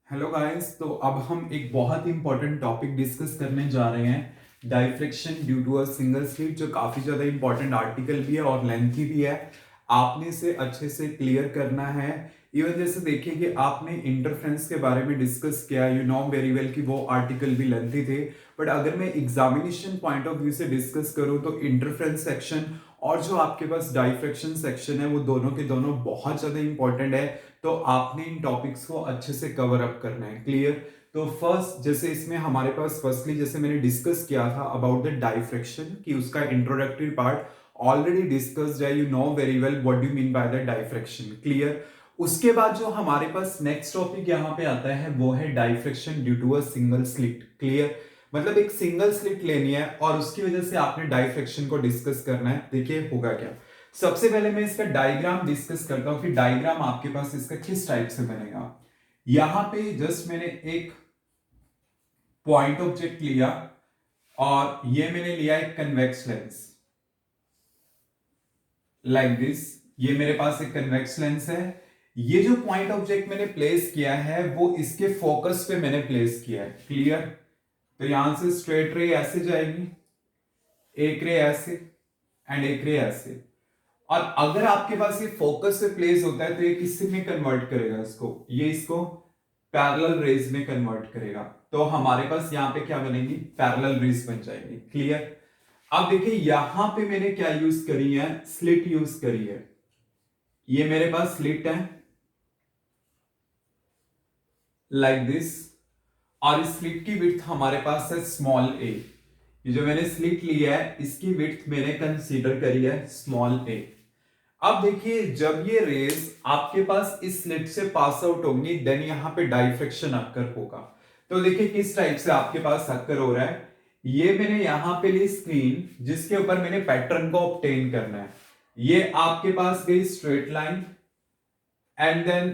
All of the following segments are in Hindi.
Hello guys. तो अब हम एक बहुत ही इंपॉर्टेंट टॉपिक डिस्कस करने जा रहे हैं, diffraction due to a single slit, जो काफी ज्यादा इंपॉर्टेंट आर्टिकल भी है और लेंथी भी है। आपने इसे अच्छे से क्लियर करना है। इवन जैसे देखिए कि आपने इंटरफ्रेंस के बारे में डिस्कस किया, यू नो वेरी वेल कि वो आर्टिकल भी लेंथी थे। बट अगर मैं एग्जामिनेशन पॉइंट ऑफ व्यू से डिस्कस करूं तो इंटरफ्रेंस सेक्शन और जो आपके पास डाइफ्रैक्शन सेक्शन है वो दोनों के दोनों बहुत ज्यादा इंपॉर्टेंट है। तो आपने इन टॉपिक्स को अच्छे से कवर अप करना है। क्लियर? तो फर्स्ट, जैसे इसमें हमारे पास फर्स्टली जैसे मैंने डिस्कस किया था अबाउट द डाइफ्रैक्शन, कि उसका इंट्रोडक्टरी पार्ट ऑलरेडी डिस्कस्ड है, you know very well what do mean by the diffraction. Clear? उसके बाद जो हमारे पास नेक्स्ट टॉपिक यहाँ पे आता है वो है diffraction due to a single slit. Clear? मतलब एक सिंगल स्लिट लेनी है और उसकी वजह से आपने डाइफ्रैक्शन को डिस्कस करना है। देखिए होगा क्या। सबसे पहले मैं इसका डायग्राम डिस्कस करता हूं कि डायग्राम आपके पास इसका किस टाइप से बनेगा। यहां पे जस्ट मैंने एक पॉइंट ऑब्जेक्ट लिया और ये मैंने लिया एक कन्वेक्स लेंस लाइक दिस। ये मेरे पास एक कन्वेक्स लेंस है। ये जो पॉइंट ऑब्जेक्ट मैंने प्लेस किया है वो इसके फोकस पे मैंने प्लेस किया है। क्लियर? तो यहां से स्ट्रेट रे ऐसे जाएगी, एक रे ऐसे एंड एक रे ऐसे। और अगर आपके पास ये फोकस से प्लेस होता है तो ये किससे में कन्वर्ट करेगा इसको, ये इसको पैरेलल रेज में कन्वर्ट करेगा। तो हमारे पास यहां पे क्या बनेगी, पैरेलल रेज बन जाएगी। क्लियर? अब देखिए यहां पे मैंने क्या यूज करी है, स्लिट यूज करी है। ये मेरे पास स्लिट है लाइक दिस, और इस स्लिट की विड्थ हमारे पास है स्मॉल ए। ये जो मैंने स्लिट लिया है इसकी विड्थ मैंने कंसीडर करी है स्मॉल ए। अब देखिए जब ये रेज आपके पास इस स्लिट से पास आउट होंगी देन यहां पे डाइफ्रैक्शन अक्कर होगा। तो देखिए किस टाइप से आपके पास अक्कर हो रहा है। ये मैंने यहां पे ली स्क्रीन जिसके ऊपर मैंने पैटर्न को ऑब्टेन करना है। ये आपके पास गई straight line and then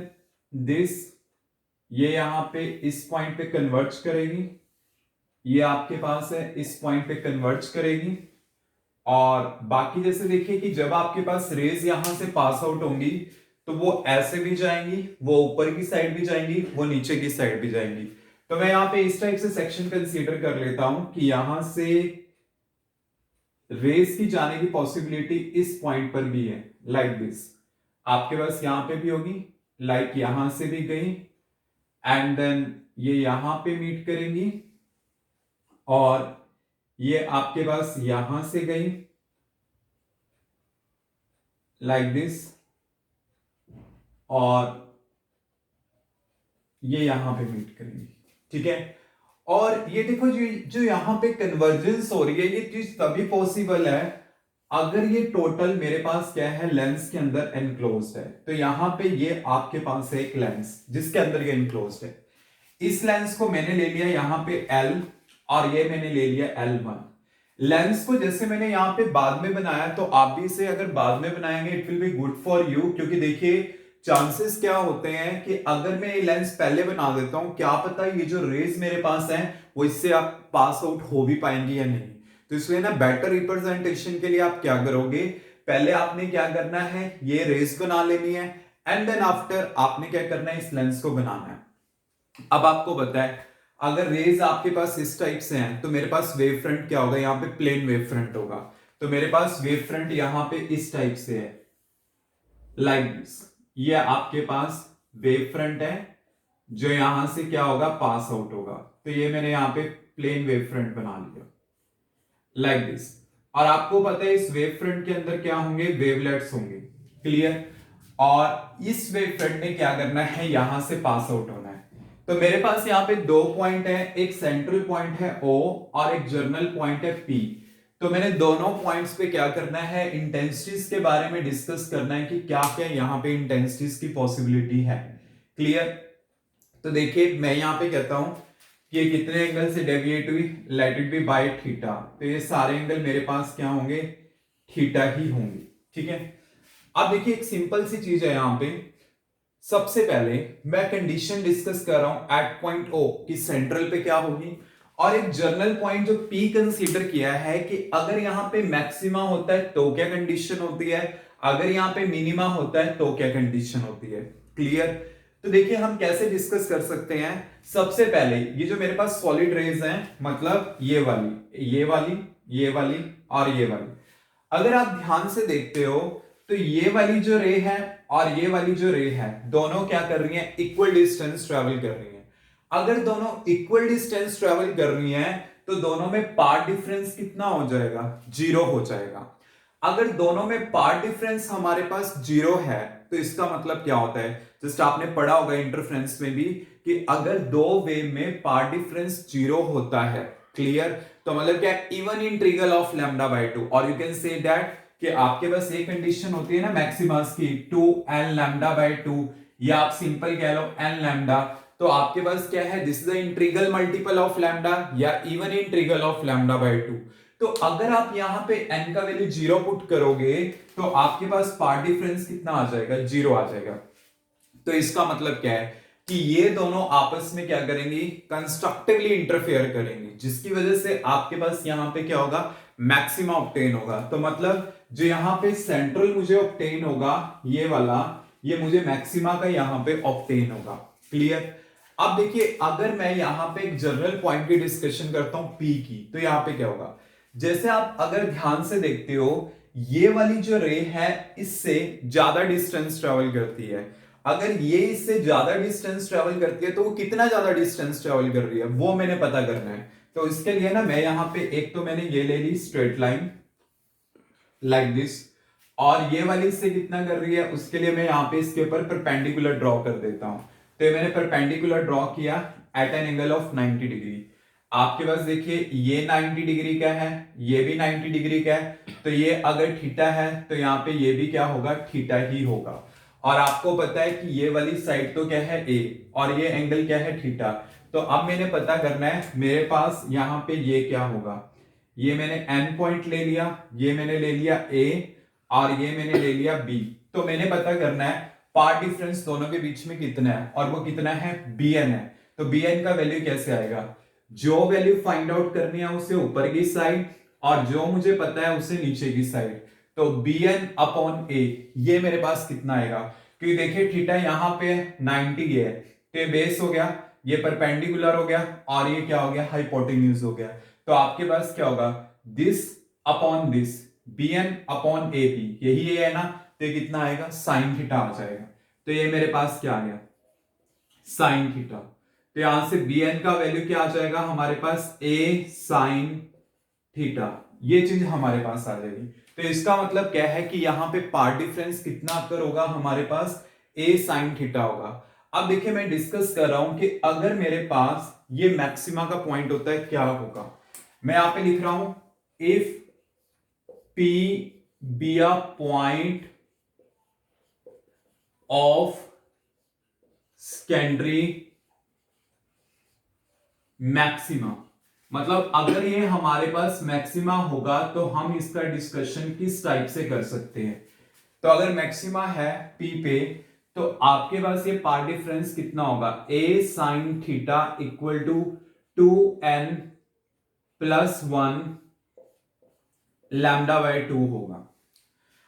this, ये यहां पे इस पॉइंट पे कन्वर्ज करेगी। ये आपके पास है इस पॉइंट पे कन्वर्ज करेगी। और बाकी जैसे देखिए कि जब आपके पास रेज यहां से पास आउट होंगी तो वो ऐसे भी जाएंगी, वो ऊपर की साइड भी जाएंगी, वो नीचे की साइड भी जाएंगी। तो मैं यहां पे इस टाइप से सेक्शन कंसीडर कर लेता हूं कि यहां से रेज की जाने की पॉसिबिलिटी इस पॉइंट पर भी है लाइक दिस। आपके पास यहां पे भी होगी, लाइक यहां से भी गई एंड देन ये यहां पे मीट करेंगी और ये आपके पास यहां से गई लाइक दिस, और ये यहां पे मीट करेंगी। ठीक है? और ये देखो जो जो यहां पे कन्वर्जेंस हो रही है ये चीज तभी पॉसिबल है अगर ये टोटल मेरे पास क्या है, लेंस के अंदर एनक्लोज्ड है। तो यहां पे ये आपके पास है एक लेंस जिसके अंदर ये एनक्लोज्ड है। इस लेंस को मैंने ले लिया यहां पे L और ये मैंने ले लिया L1। लेंस को जैसे मैंने यहां पे बाद में बनाया तो आप भी इसे अगर बाद में बनाएंगे it will be good for you, क्योंकि देखिए चांसेस क्या होते हैं कि अगर मैं ये लेंस पहले बना देता हूं क्या पता ये जो रेज मेरे पास है वो इससे आप पास आउट हो भी पाएंगे या नहीं। तो इसलिए ना बेटर रिप्रेजेंटेशन के लिए आप क्या करोगे, पहले आपने क्या करना है, ये रेज बना लेनी है एंड देन आफ्टर आपने क्या करना है, इस लेंस को बनाना है। अब आपको बताए अगर रेज आपके पास इस टाइप से हैं तो मेरे पास वेव फ्रंट क्या होगा, यहाँ पे प्लेन वेव फ्रंट होगा। तो मेरे पास वेव फ्रंट यहां पे इस टाइप से है लाइक दिस। ये आपके पास वेव फ्रंट है जो यहां से क्या होगा, पास आउट होगा। तो ये मैंने यहां पे प्लेन वेव फ्रंट बना लिया लाइक दिस। और आपको पता है इस वेव फ्रंट के अंदर क्या होंगे, वेवलेट्स होंगे। क्लियर? और इस वेव फ्रंट ने क्या करना है, यहां से पास आउट होना है। तो मेरे पास यहां पे दो पॉइंट है, एक सेंट्रल पॉइंट है O और एक जर्नल पॉइंट है P। तो मैंने दोनों पॉइंट्स पे क्या करना है, इंटेंसिटीज के बारे में डिस्कस करना है कि क्या क्या यहां पे इंटेंसिटीज की पॉसिबिलिटी है। क्लियर? तो देखिए मैं यहां पे कहता हूं कि ये कितने एंगल से डेविएट हुई, let it be by theta. तो ये सारे एंगल मेरे पास क्या होंगे, थीटा ही होंगे। ठीक है? अब देखिए एक सिंपल सी चीज है यहां पे। सबसे पहले मैं कंडीशन डिस्कस कर रहा हूं एट पॉइंट O कि सेंट्रल पे क्या होगी, और एक जर्नल पॉइंट जो P कंसीडर किया है कि अगर यहां पे मैक्सिमा होता है तो क्या कंडीशन होती है, अगर यहां पे मिनिमा होता है तो क्या कंडीशन होती है। क्लियर? तो देखिए हम कैसे डिस्कस कर सकते हैं। सबसे पहले ये जो मेरे पास सॉलिड रेज हैं, मतलब ये वाली, ये वाली, ये वाली और ये वाली, अगर आप ध्यान से देखते हो तो ये वाली जो रे है और ये वाली जो रे है, दोनों क्या कर रही है, इक्वल डिस्टेंस ट्रेवल कर रही है। अगर दोनों इक्वल डिस्टेंस ट्रेवल कर रही है तो दोनों में पाथ डिफरेंस कितना हो जाएगा, 0 हो जाएगा। अगर दोनों में पाथ डिफरेंस हमारे पास 0 है तो इसका मतलब क्या होता है, जस्ट आपने पढ़ा होगा इंटरफ्रेंस में भी कि अगर दो वे में पाथ डिफरेंस 0 होता है, क्लियर, तो मतलब क्या, even integral of lambda by 2, और यू कैन से दैट कि आपके पास ये कंडीशन होती है ना मैक्सिमस की 2n लैम्डा बाय 2, या आप सिंपल कह लो n लैम्डा, तो आपके पास क्या है, this is the integral multiple of lambda या even integral of lambda by 2। तो अगर आप यहां पे n का वैल्यू 0 पुट करोगे तो आपके पास पाथ डिफरेंस कितना आ जाएगा, 0 आ जाएगा। तो इसका मतलब क्या है कि ये दोनों आपस में क्या करेंगी, कंस्ट्रक्टिवली इंटरफेयर करेंगे, जिसकी वजह से आपके पास यहां पे क्या होगा, मैक्सिमा ऑब्टेन होगा। तो मतलब जो यहां पे सेंट्रल मुझे ऑब्टेन होगा, ये वाला, ये मुझे मैक्सिमा का यहां पे ऑब्टेन होगा, क्लियर। अब देखिए अगर मैं यहां पे एक जनरल पॉइंट की डिस्कशन करता हूं P की, तो यहां पे क्या होगा, जैसे आप अगर ध्यान से देखते हो ये वाली जो रे है इससे ज्यादा डिस्टेंस ट्रेवल करती है। अगर ये इससे ज्यादा डिस्टेंस ट्रेवल करती है तो वो कितना ज्यादा डिस्टेंस ट्रेवल कर रही है वो मैंने पता करना है। तो इसके लिए ना मैं यहां पे एक तो मैंने ये ले ली स्ट्रेट लाइन लाइक दिस, और ये वाली इससे कितना कर रही है उसके लिए मैं यहां पे इसके ऊपर परपेंडिकुलर ड्रॉ कर देता हूं। तो मैंने परपेंडिकुलर ड्रॉ किया at an angle of 90 degree. आपके पास देखिए ये 90 डिग्री का है, ये भी 90 डिग्री का है, तो ये अगर थीटा है तो यहाँ पे ये भी क्या होगा, थीटा ही होगा। और आपको पता है कि ये वाली साइड तो क्या है A, और ये एंगल क्या है, थीटा। तो अब मैंने पता करना है मेरे पास यहाँ पे ये क्या होगा, ये मैंने N पॉइंट ले लिया, ये मैंने ले लिया A और ये मैंने ले लिया B। तो मैंने पता करना है पाथ डिफरेंस दोनों के बीच में कितना है, और वो कितना है, Bn है। तो Bn का वैल्यू कैसे आएगा, जो वैल्यू फाइंड आउट करनी है उसे ऊपर की साइड और जो मुझे पता है उसे नीचे की साइड। तो Bn अपॉन A ये मेरे पास कितना आएगा, क्योंकि देखिए थीटा यहाँ पे 90 है, तो ये बेस हो गया, ये परपेंडिकुलर हो गया और ये क्या हो गया, हाइपोटेन्यूज हो गया। तो आपके पास क्या होगा, this upon this, Bn upon AP, यही ये है ना, तो ये कितना आएगा, साइन थीटा आ जाएगा। तो ये मेरे पास क्या आ गया, साइन थीटा। तो यहां से Bn का वैल्यू क्या आ जाएगा हमारे पास, A साइन थीटा, ये चीज हमारे पास आ जाएगी। तो इसका मतलब क्या है कि यहां पे पार्ट डिफरेंस कितना आकर होगा हमारे पास, A साइन थीटा होगा। अब देखिए मैं डिस्कस कर रहा हूं कि अगर मेरे पास ये मैक्सिमा का पॉइंट होता है क्या होगा। मैं यहां पे लिख रहा हूं, if P be a point of secondary maxima, मतलब अगर ये हमारे पास मैक्सिमा होगा तो हम इसका डिस्कशन किस टाइप से कर सकते हैं। तो अगर मैक्सिमा है P पे तो आपके पास ये पार्ट डिफरेंस कितना होगा, A sine theta equal to 2n plus 1 lambda by 2 होगा।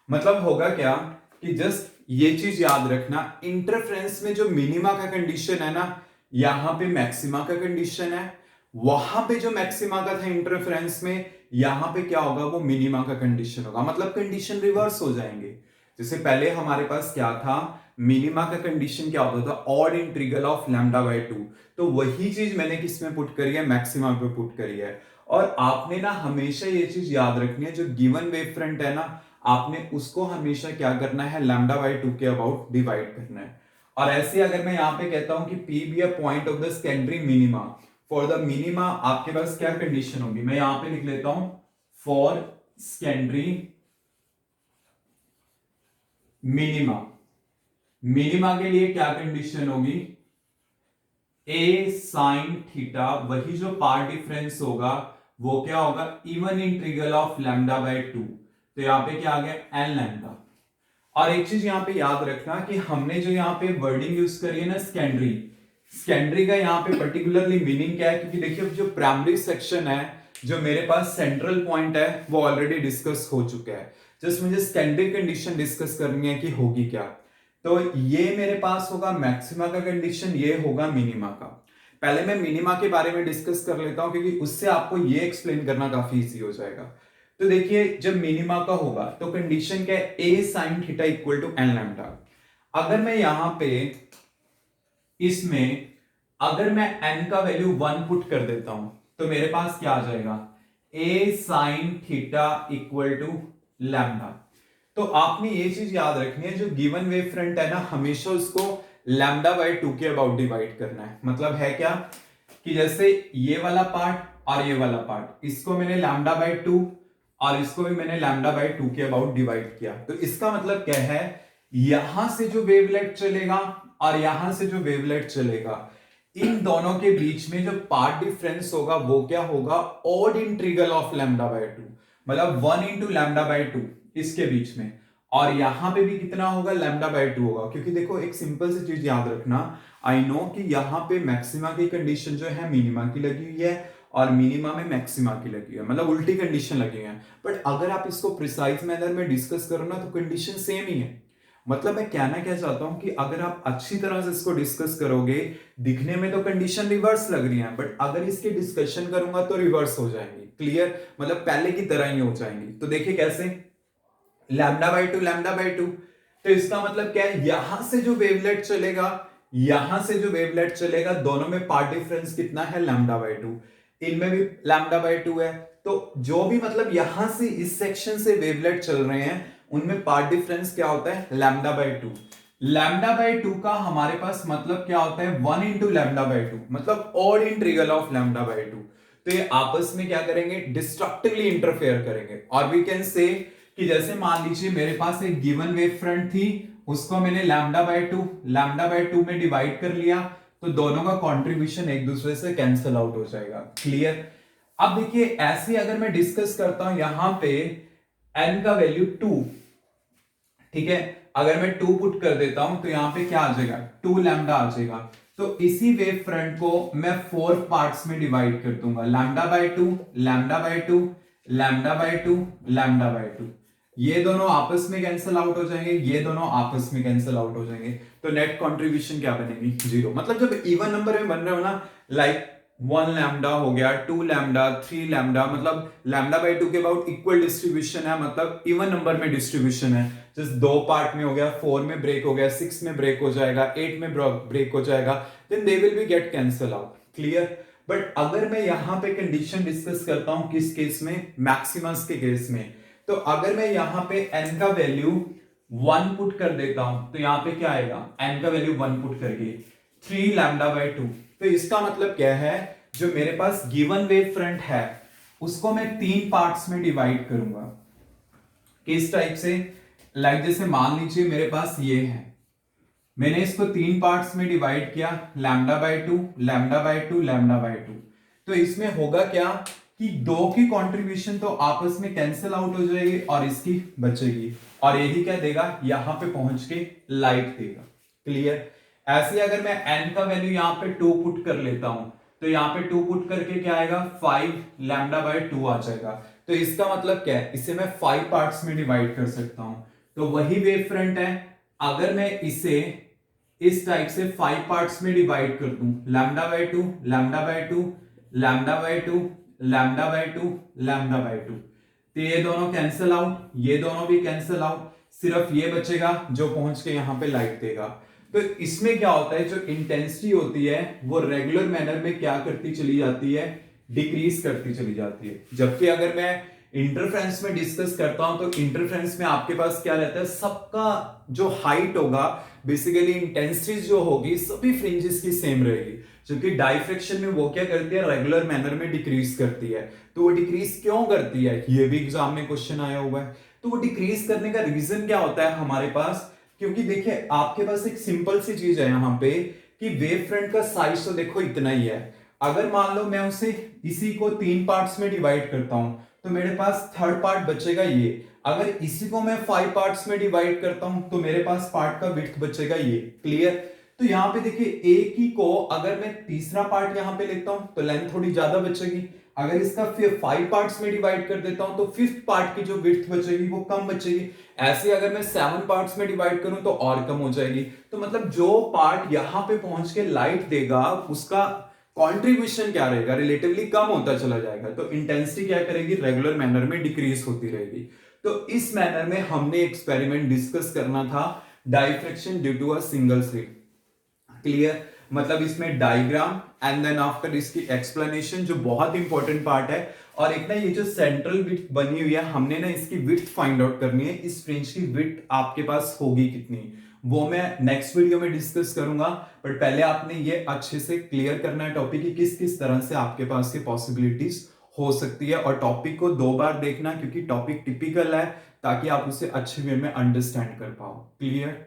मतलब होगा क्या कि जस्ट ये चीज याद रखना, इंटरफ्रेंस में जो मिनिमा का कंडीशन है ना, यहां पे मैक्सिमा का कंडीशन है, वहां पे जो मैक्सिमा का था इंटरफ्रेंस में, यहां पे क्या होगा, वो मिनिमा का कंडीशन होगा। मतलब कंडीशन रिवर्स हो जाएंगे। जैसे पहले हमारे पास क्या था, मिनिमा का कंडीशन क्या होता था, odd integral of lambda by 2, तो वही चीज मैंने किस में पुट करी है, मैक्सिमा पे पुट करी है। और आपने ना हमेशा ये चीज याद रखनी है, जो गिवन वेव फ्रंट है ना, आपने उसको हमेशा क्या करना है, लैम्डा बाय 2 के अबाउट डिवाइड करना है। और ऐसे अगर मैं यहां पे कहता हूं कि P be a point of the secondary minima, for the minima आपके पास क्या कंडीशन होगी, मैं यहां पे लिख लेता हूं, फॉर सेकेंडरी मिनिमा, मिनिमा के लिए क्या कंडीशन होगी, A साइन थीटा, वही जो पार्ट डिफरेंस होगा वो क्या होगा, even integral of lambda by 2। तो यहां पे क्या आ गया, एन लैम्डा। और एक चीज यहां पे याद रखना कि हमने जो यहां पे वर्डिंग यूज करी है ना, सेकेंडरी, सेकेंडरी का यहां पे पर्टिकुलरली मीनिंग क्या है, क्योंकि देखिए जो प्राइमरी सेक्शन है, जो मेरे पास सेंट्रल पॉइंट है, वो ऑलरेडी डिस्कस हो चुका है। जस्ट मुझे सेकेंडरी कंडीशन डिस्कस करनी है कि होगी क्या। तो ये मेरे पास होगा मैक्सिमा का कंडीशन, ये होगा मिनिमा का। पहले मैं मिनिमा के बारे में डिस्कस कर लेता हूं क्योंकि उससे आपको ये एक्सप्लेन करना काफी इजी हो जाएगा। तो देखिए जब मिनिमा का होगा तो कंडीशन क्या है, a sin theta equal to n lambda. अगर मैं यहां पे इसमें अगर मैं n का वैल्यू 1 पुट कर देता हूं तो मेरे पास क्या आ जाएगा, a sin theta equal to lambda. तो आपने ये चीज याद रखनी है, जो गिवन वेव फ्रंट है ना, हमेशा उसको लैम्डा बाय 2 के अबाउट डिवाइड करना है। मतलब है क्या कि जैसे ये वाला पार्ट और ये वाला पार्ट, इसको मैंने लैम्डा बाय 2 और इसको भी मैंने लैम्डा बाय 2 के अबाउट डिवाइड किया। तो इसका मतलब क्या है, यहां से जो वेवलेट चलेगा और यहां से जो वेवलेट चलेगा, इन दोनों के बीच में जो पार्ट डिफरेंस होगा वो क्या होगा, odd integral of lambda by 2, मतलब 1 इंटू लैम्डा बाय 2 इसके बीच में। और यहां पे भी कितना होगा, लैम्डा बाय 2 होगा। क्योंकि देखो एक सिंपल सी चीज याद रखना, आई नो कि यहां पे मैक्सिमा की कंडीशन जो है मिनिमा की लगी हुई है और मिनिमा में मैक्सिमा की लगी है, मतलब उल्टी कंडीशन लगी है। बट अगर आप इसको प्रिसाइज मैनर में डिस्कस करो ना तो कंडीशन सेम ही है। मतलब मैं कहना क्या चाहता हूं कि अगर आप अच्छी तरह से इसको डिस्कस करोगे, दिखने में तो कंडीशन रिवर्स लग रही है, बट अगर इसके डिस्कशन करूंगा तो रिवर्स हो जाएंगी। क्लियर, मतलब पहले की तरह ही हो जाएंगी। तो देखिए कैसे, लैम्डा बाय 2 लैम्डा बाय 2, तो इसका मतलब क्या है, यहां से जो वेवलेट चलेगा, यहां से जो वेवलेट चलेगा, दोनों में पार्ट डिफरेंस कितना है, लैम्डा बाय 2। इनमें भी लैम्डा बाय 2 है। तो जो भी मतलब यहां से इस सेक्शन से वेवलेट चल रहे हैं उनमें पार्ट डिफरेंस क्या होता है, लैम्डा बाय 2। लैम्डा बाय 2 का हमारे पास मतलब क्या होता है, 1 इंटू लैम्डा बाय 2, मतलब odd integral of lambda by 2। तो ये आपस में क्या करेंगे, डिस्ट्रक्टिवली इंटरफेयर करेंगे। और वी कैन से कि जैसे मान लीजिए मेरे पास एक गिवन वेव फ्रंट थी, उसको मैंने लैम्डा बाय 2 में डिवाइड कर लिया, तो दोनों का कंट्रीब्यूशन एक दूसरे से कैंसिल आउट हो जाएगा। क्लियर। अब देखिए ऐसे अगर मैं डिस्कस करता हूं यहां पे n का वैल्यू 2, ठीक है, अगर मैं 2 पुट कर देता हूं तो यहां पे क्या आ जाएगा, 2 लैम्डा आ जाएगा। तो इसी वेव फ्रंट को मैं 4 पार्ट्स में डिवाइड कर दूंगा, lambda by 2 lambda by 2 lambda by 2 lambda by 2। ये दोनों आपस में कैंसिल आउट हो जाएंगे, ये दोनों आपस में कैंसिल आउट हो जाएंगे। तो नेट कंट्रीब्यूशन क्या बनेगी, 0। मतलब जब इवन नंबर में बन रहे हो ना, लाइक 1 लैम्डा हो गया, 2 लैम्डा, 3 लैम्डा, मतलब लैम्डा बाय 2 के अबाउट इक्वल डिस्ट्रीब्यूशन है, मतलब इवन नंबर में डिस्ट्रीब्यूशन है। जैसे 2 पार्ट में हो गया, 4 में ब्रेक हो गया, 6 में ब्रेक हो जाएगा, 8 में ब्रेक हो जाएगा, then they will be get cancel out. Clear. But अगर मैं यहां पे कंडीशन डिस्कस करता हूं किस केस में, मैक्सिमस के केस में, तो अगर मैं यहां पे n का वैल्यू 1 पुट कर देता हूं तो यहां पे क्या आएगा, n का वैल्यू 1 पुट करके 3 लैम्डा बाय 2। तो इसका मतलब क्या है, जो मेरे पास गिवन वेव फ्रंट है उसको मैं 3 पार्ट्स में डिवाइड करूंगा। किस टाइप से, लाइक जैसे मान लीजिए मेरे पास ये है, मैंने इसको 3 पार्ट्स में डिवाइड किया, lambda by 2 lambda by 2 lambda by 2। तो इसमें होगा क्या कि 2 की कंट्रीब्यूशन तो आपस में कैंसिल आउट हो जाएगी और इसकी बचेगी, और यही क्या देगा, यहां पे पहुंच के लाइट देगा। क्लियर। ऐसे अगर मैं n का वैल्यू यहां पे 2 पुट कर लेता हूं तो यहां पे 2 पुट करके क्या आएगा, 5 लैम्डा बाय 2 आ जाएगा। तो इसका मतलब क्या है, इसे मैं 5 पार्ट्स में डिवाइड कर सकता हूं। तो वही वेव फ्रंट है, अगर मैं इसे इस टाइप से 5 पार्ट्स में डिवाइड कर दूं, lambda by 2 lambda by 2 lambda by 2 lambda by 2 lambda by 2, तो ये दोनों कैंसिल आउट, ये दोनों भी कैंसिल आउट, सिर्फ ये बचेगा जो पहुंच के यहां पे लाइट देगा। तो इसमें क्या होता है, जो इंटेंसिटी होती है वो रेगुलर मैनर में क्या करती चली जाती है, डिक्रीज करती चली जाती है। जबकि अगर मैं इंटरफ्रेंस में डिस्कस करता हूं तो इंटरफ्रेंस में आपके पास क्या रहता है, सबका जो हाइट होगा, बेसिकली इंटेंसिटी जो होगी सभी फ्रिंजेस की सेम रहेगी। जबकि डाइफ्रेक्शन में वो क्या करती है, रेगुलर मैनर में डिक्रीज करती है। तो वो डिक्रीज क्यों करती है, ये भी एग्जाम में क्वेश्चन आया हुआ है। तो वो डिक्रीज करने का रीजन क्या होता है हमारे पास, क्योंकि देखिए आपके पास एक सिंपल सी चीज है यहाँ पे कि वेव फ्रंट का साइज तो देखो इतना ही है। अगर मान लो मैं उसे इसी को 3 पार्ट्स में डिवाइड करता हूं तो मेरे पास थर्ड पार्ट बचेगा ये। अगर इसी को मैं 5 पार्ट्स में डिवाइड करता हूं तो मेरे पास पार्ट का विड्थ बचेगा ये। क्लियर। तो यहाँ पे देखिए एक ही को अगर मैं तीसरा पार्ट यहाँ पे लेता हूं तो लेंथ थोड़ी ज्यादा बचेगी। अगर इसका 5 पार्ट्स में डिवाइड कर देता हूं तो 5th पार्ट की जो विड्थ बचेगी वो कम बचेगी। ऐसे अगर मैं 7 पार्ट्स में डिवाइड करूं तो और कम हो जाएगी। तो मतलब जो पार्ट यहां पे पहुंच के लाइट देगा उसका कंट्रीब्यूशन क्या रहेगा, रिलेटिवली कम होता चला जाएगा। तो इंटेंसिटी क्या करेगी, रेगुलर मैनर में डिक्रीज होती रहेगी। तो इस मैनर में हमने एक्सपेरिमेंट डिस्कस करना था, diffraction due to a single slit. Clear, मतलब इसमें डायग्राम एंड देन आफ्टर इसकी एक्सप्लेनेशन जो बहुत इंपॉर्टेंट पार्ट है। और एक ना ये जो सेंट्रल विड्थ बनी हुई है, हमने ना इसकी विड्थ फाइंड आउट करनी है। इस फ्रिंज की विड्थ आपके पास होगी कितनी, वो मैं नेक्स्ट वीडियो में डिस्कस करूंगा। बट पहले आपने ये अच्छे से क्लियर करना है टॉपिक की किस किस तरह से आपके पास की पॉसिबिलिटीज हो सकती है। और टॉपिक को 2 बार देखना क्योंकि टॉपिक टिपिकल है, ताकि आप उसे अच्छे वे में अंडरस्टैंड कर पाओ। क्लियर।